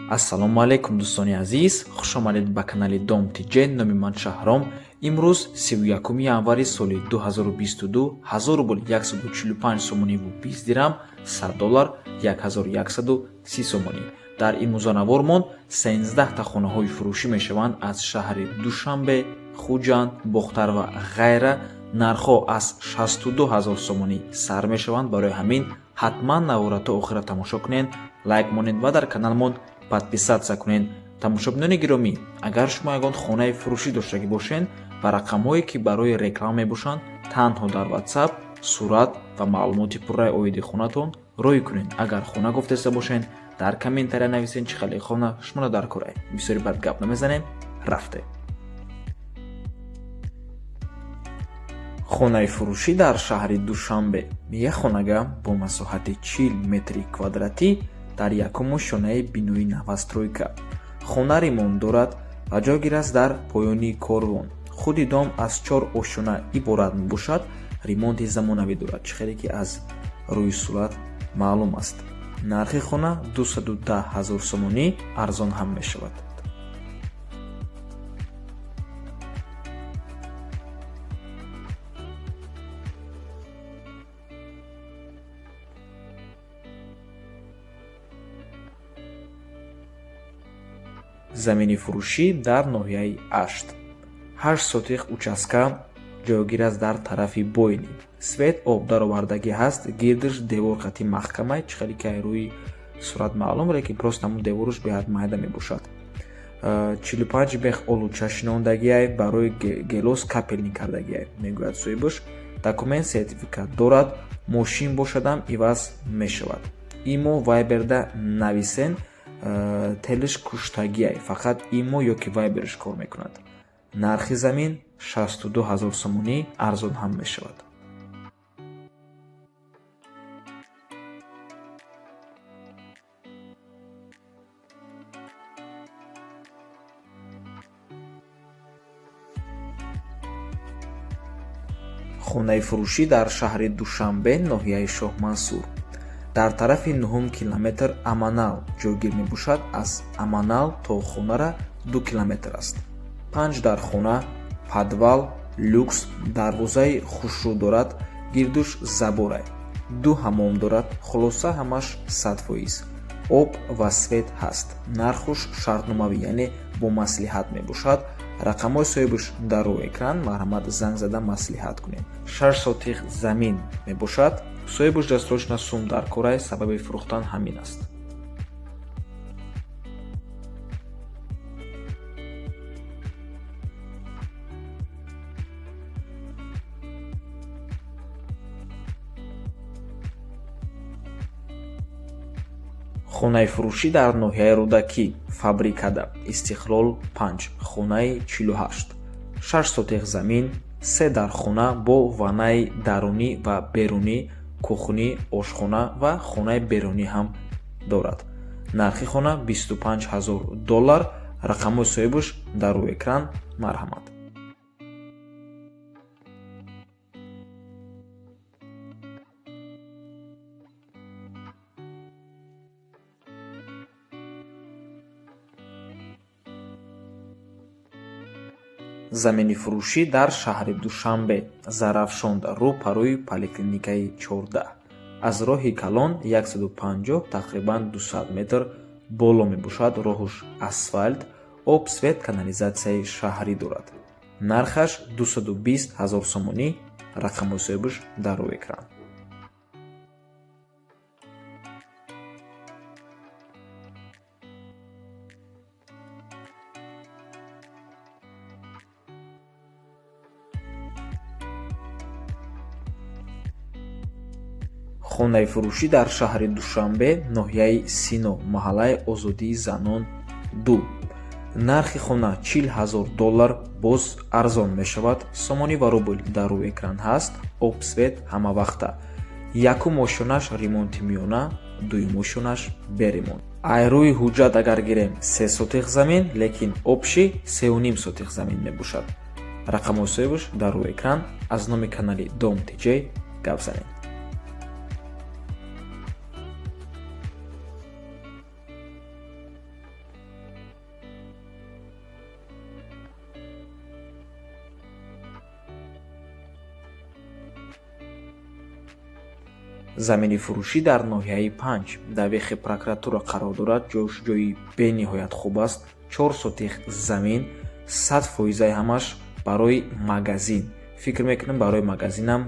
ассалому алайкум дӯстони азиз, хушомадед ба канали Дом Тиҷен. Номи ман Шаҳром. Имрӯз 31 январи соли 2022 1000 рубл 145 сомониву 20 дирҳам, $100 1130 сомонӣ. дар имрӯзанавормон 13 та хонаҳои фурӯшӣ мешаванд аз шаҳри Душанбе, Хуҷанд, Бохтар ва ғайра. нархҳо аз 62 000 сомонӣ сар мешаванд. барои ҳамин ҳатман навора то охира тамошо кунед, лайк монед ва дар каналмон подписатсия кунед. тамошобинони гиромӣ, агар шумо ягон хонаи фурӯшӣ доштагӣ бошед ба рақамҳое ки барои реклама мебошанд, танҳо дар WhatsApp сурат ва маълумоти пурраи оиди хонатон роӣ кунед. агар хона гуфтеста бошед, дар комментария нависед чӣ хеле хона шуморо дар корае. бисёри бад гап намезанем, рафте. хонаи фурӯшӣ дар шаҳри Душанбе. як хонага бо масоҳати 40 метри квадратӣ дар якуmu шонаи бинои навастройка. хона ремонт дорад ва ҷойгир аст дар поёни корвон. худи дом аз 4 ошона иборат мебошад. ремонти замонавӣ дорад, чӣ хеле ки аз рӯи сурат маълум аст. нархи хона 210 000 сомонӣ арзон ҳам мешавад. замини фурӯшӣ дар ноҳияи 8 сотиқ участка ҷойгир аст дар тарафи бойни. свет об даровардагӣ ҳаст, гирдиш девор қати маҳкамай, чӣ хеле ки рӯи сурат маълум ре ки просто ҳамун девораш беҳад майда мебошад. 45 бех олуча шинондагиай, барои гелос капелни кардагиай, мегӯяд соҳибаш. документ сертификат дорад, мошин бошадам иваз мешавад. имо вайберда нависен, телиш куштагиай, фақат имо ёки вайбериш кор мекунад. нархи замин 62 000 сомонӣ арзон ҳам мешавад. хонаи фурӯшӣ дар шаҳри Душанбе, ноҳияи Шоҳмансур. дар тарафи 9 километр Аманал ҷойгир мебошад. аз Аманал то хонара 2 километр аст. 5 дар хона, подвал, люкс, дарвозаи хушрӯ дорад, гирдуш заборай, 2 ҳаммом дорад. хулоса ҳамаш 100%. об ва свет ҳаст. нархуш шартномавӣ, яъне бо маслиҳат мебошад. рақамҳои соҳибаш дар рӯи экран, марҳамат занг зада маслиҳат кунед. 6 сотиқ замин мебошад. соҳибаш дастрочна сум дар корай, сабаби фурӯхтан ҳамин аст. хонаи фурӯшӣ дар ноҳияи Рӯдакӣ, фабрикада, Истиқлол 5, хонаи 48. 6 сотиқ замин, 3 дар хона бо ваннаи дарунӣ ва берунӣ, кухнӣ, ошхона ва хонаи берунӣ ҳам дорад. нархи хона $25 000. рақамҳои соҳибаш дар рӯи экран, марҳамат. замини фурӯшӣ дар шаҳри Душанбе, Зарафшонда, рӯпарӯи поликлиникаи 14. аз роҳи калон 150 тақрибан 200 метр боло мебошад. роҳуш асфальт, об, свет, канализатсияи шаҳрӣ дорад. нархаш 220 000 сомонӣ. рақамҳои соҳибаш дар рӯи экран. хонаи фурӯшӣ дар шаҳри Душанбе, ноҳияи Сино, маҳаллаи Озодии занон 2. нархи хона $40 000. боз арзон мешавад. сомонӣ ва рубл дар рӯи экран ҳаст. об, свет ҳамавақта. якум ошонаш ремонти миёна, дуюм ошонаш беремонт. айрӯи ҳуҷҷат агар гирем 3 сотиқ замин, лекин обши 3,5 сотиқ замин мебошад. рақамҳои соҳибаш дар рӯи экран. аз номи канали Дом Тиҷей гап занед. замини фурӯшӣ дар ноҳияи 5 дар вехи прокуратура қарор дорад. ҷош ҷои бениҳоят хуб аст. 4 сотих замин 100% ҳамаш барои магазин. фикр мекунам барои магазинам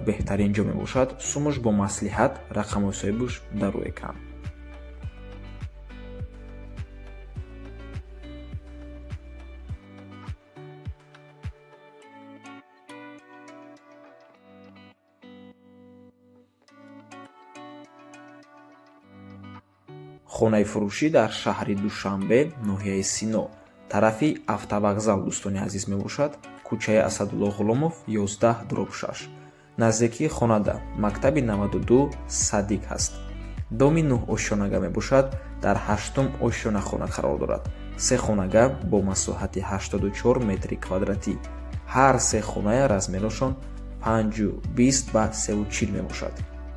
беҳтарин ҷо мебошад. сумуш бо маслиҳат рақамои соҳибуш дар рӯи экран. хонаи фурӯшӣ дар шаҳри Душанбе, ноҳияи Сино, тарафи автовокзал дӯстони азиз мебошад. кӯчаи Асадулло Ғуломов 11/6. наздикии хонада мактаби 92 Садик ҳаст. доми 9 ошёнага мебошад. дар 8-ум ошёнахона қарор дорад. 3 хонага бо масоҳати 84 метри квадратӣ. ҳар 3 хоная размерашон 520 ба 340 мебошад.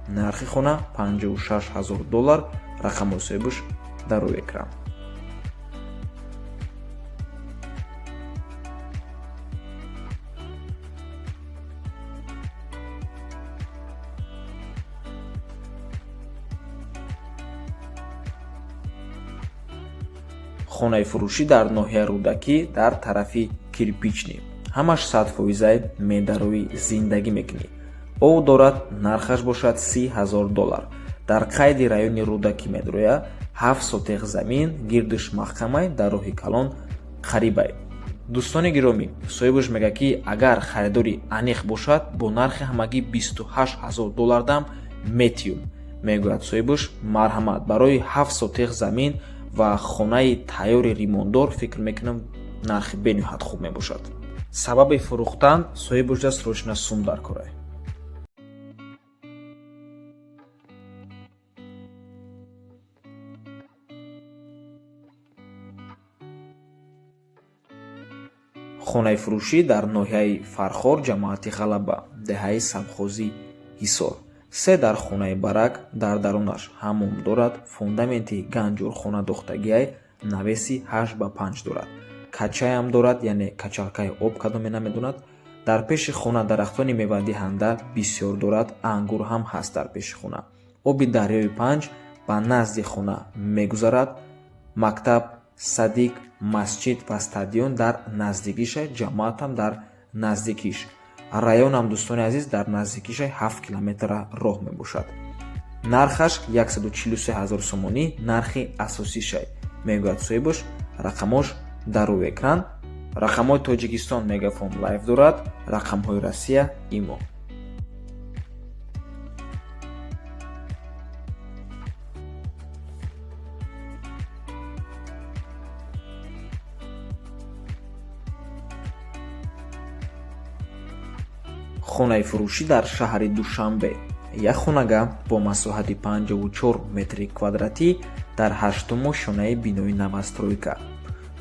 нархи хона $56,000. рақамои соҳибуш дар рӯи экран. хонаи фурӯшӣ дар ноҳияи Рӯдакӣ дар тарафи Кирпични. ҳамаш 100% медарои зиндагӣ мекунӣ. ов дорад, нархаш бошад $30,000. дар қайди райони Рӯдакӣ медроя. 7 сотих замин гирдиш маҳкамай дар роҳи Калон қарибай. дӯстони гиромӣ, соҳибуш мегӯяд ки агар харидори аниқ бошад, бо нархи ҳамагӣ $28,000 дам метиюм. мегӯяд соҳибуш, марҳамат, барои 7 сотих замин ва хонаи тайёри римондор фикр мекунам нархи бениҳоят хуб мебошад. сабаби фурӯхтан соҳибуш даст срочно сум дар корай. хонаи фурӯшӣ дар ноҳияи Фархор, ҷамоати Ғалаба, деҳаи Самхозӣ, Ҳисор. 3 дар хонаи барак дар дарунаш ҳаммом дорад. фундаменти ганҷурхона дохтагиай навеси 8/5 дорад. качаям дорад, яъне качалкаи об кадоме намедонад. дар пеши хона дарахтони мевадиҳанда бисёр дорад. ангур ҳам ҳаст дар пеши хона. оби дарёи 5 ба назди хона мегузарад. мактаб, садик, масҷид ва стадион дар наздикиша, ҷамоатам дар наздикиш. районам дӯстони азиз дар наздикишай 7 километра роҳ мебошад. нархаш $143,000 сомонӣ нархи асосишай. мегӯяд соҳибуш, рақамош дар рӯи экран. рақамҳои Тоҷикистон Мегафон Лайв дорад. рақамҳои Россия Имо. хонаи фурӯшӣ дар шаҳри Душанбе. як хонага бо масоҳати 54 метри квадратӣ дар 8-ум ошонаи бинои новостройка.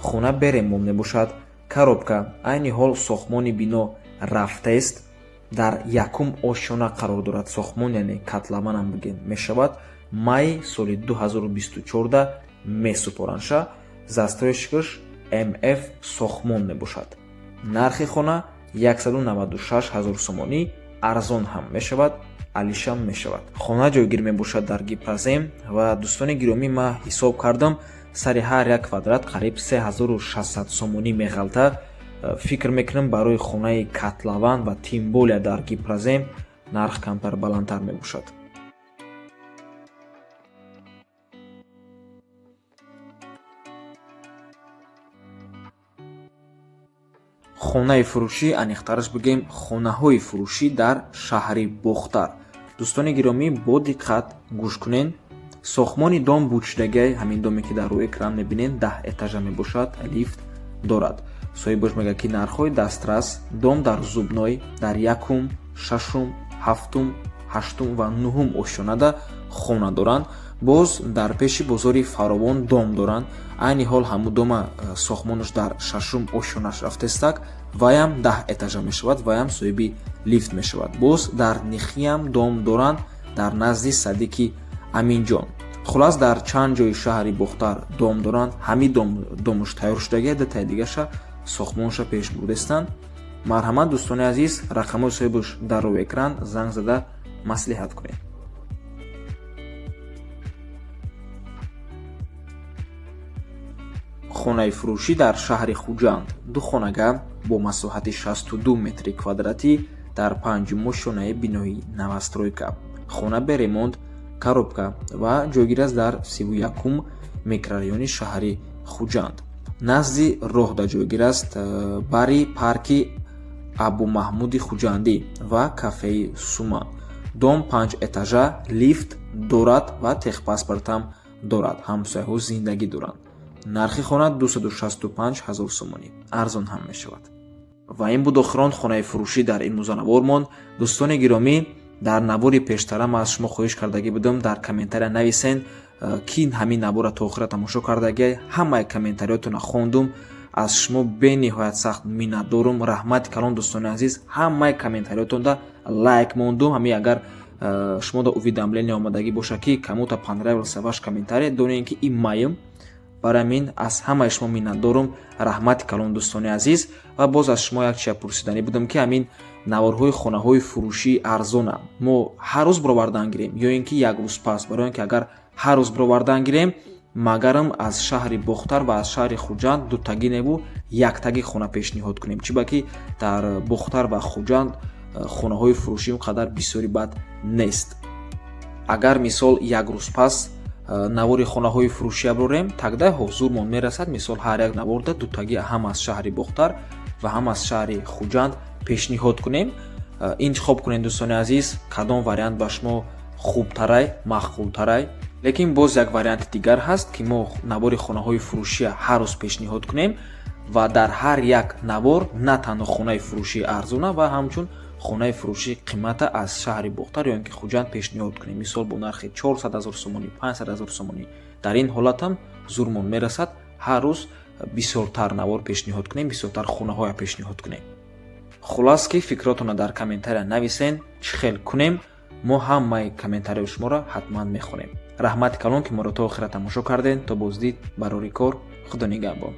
хона беремон мебошад. коробка айни ҳол сохтмони бино рафтаест. дар 1-ум ошона қарор дорад. сохтмон яъне котлованам бигем мешавад. майи соли 2024 месупоранша. застроишкаш МФ сохтмон мебошад. нархи хона $196,000 сомонӣ. арзон ҳам мешавад, алишам мешавад. хона ҷойгир мебошад дар Гипразем ва дӯстони гиромӣ, ман ҳисоб кардам, сари ҳар як квадрат қариб 3600 сомонӣ меғалта. фикр мекунам барои хонаи котлован ва тим более дар Гипразем нарх камтар баландтар мебошад. хонаи фурӯшӣ, аниқтараш бигем хонаҳои фурӯшӣ дар шаҳри Бохтар. дӯстони гиромӣ, бо диққат гӯш кунен. сохтмони дом бучдагиай, ҳамин доме ки дар рӯи экран мебинен 10 этажа мебошад. лифт дорад. соҳибош мегӯяд ки нархҳои дастрас дом дар Зубной дар 1-ум, 6-ум, 7-ум, 8-ум ва 9-ум ошонада хона доранд. боз дар пеши бозори фаровон дом доранд. айни ҳол ҳамун дома сохтмонаш дар 6-ум ошонаш рафтестак, ваям 10 этажа мешавад, ваям соҳиби лифт мешавад. боз дар Нихиям дом доранд, дар назди Садики Аминҷон. хулас дар чанд ҷои шаҳри Бохтар дом доранд. ҳамин домаш тайёр шудагиа, детаи дигаша сохтмонаша пеш бурдестанд. марҳамат дӯстони азиз, рақамои соҳибуш дар рӯи экран, занг зада маслиҳат кунед. хонаи фурӯшӣ дар шаҳри Хуҷанд. Ду хонага бо масоҳати 62 метри квадратӣ дар 5 шонаи бинои новостройка. Хона бе ремонт, коробка ва ҷойгир аст дар 31-ум микрорайони шаҳри Хуҷанд. Назди роҳ да ҷойгир аст бари парки Абумаҳмуди Хуҷандӣ ва кафеи Сума. Дом 5 этажа, лифт дорад ва техпаспортам дорад. Ҳамсояҳо зиндагӣ доранд. нархи хона 265 000 сомонӣ. арзон ҳам мешавад. ва ин буд охирон хонаи фурӯшӣ дар имрӯзанавормон. дӯстони гиромӣ, дар навори пештарам аз шумо хоҳиш кардагӣ будам дар комментария нависен ки ҳамин навора то охира тамошо кардагӣ. ҳамаи комментариётонро хондум. аз шумо бениҳоят сахт миннатдорум. раҳмати калон дӯстони азиз, ҳамаи комментариётонро лайк мондум. ҳамин агар шумо да уведомление омадагӣ боша ки камута понравился ваш комментарий, донем ки ин маем. барои ҳамин аз ҳамаи шумо миннатдорум. раҳмати калон дӯстони азиз. ва боз аз шумо як чия пурсиданӣ будам ки ҳамин наворҳои хонаҳои фурӯшӣ арзона мо ҳар рӯз баровардан гирем ё ин ки як рӯз пас? барои он ки агар ҳар рӯз баровардан гирем, магарам аз шаҳри Бохтар ва аз шаҳри Хуҷанд дутагӣ небу яктагӣ хона пешниҳод кунем. чӣ ба ки дар Бохтар ва Хуҷанд хонаҳои фурӯшӣ он қадар бисёри бад нест. агар мисол як рӯз пас навори хонаҳои фурӯшӣ аброрем, тагдаи ҳозурмон мерасад мисол ҳар як наворда дутагӣ ҳам аз шаҳри Бохтар ва ҳам аз шаҳри Хуҷанд пешниҳод кунем. интихоб кунед дӯстони азиз, кадом вариант ба шумо хубтарай, махқултарай. лекин боз як варианти дигар ҳаст ки мо навори хонаҳои фурӯшӣ ҳар рӯз пешниҳод кунем ва дар ҳар як навор на танҳо хонаи фурӯшӣ арзона ва ҳамчун хонаи фурӯшӣ қимата аз шаҳри Бохтар ё ин ки Хуҷанд пешниҳод кунем. мисол бо нархи 400 000 сомонӣ, 500 000 сомонӣ. дар ин ҳолатам зурмон мерасад ҳар рӯз бисёртар навор пешниҳод кунем, бисёртар хонаҳоя пешниҳод кунем. хулас ки фикротонро дар комментария нависен, чӣ хел кунем. мо ҳамаи комментарияи шуморо ҳатман мехонем. раҳмати калон ки моро то охира тамошо кардем. то боздид барори кор. худо нигаҳбон.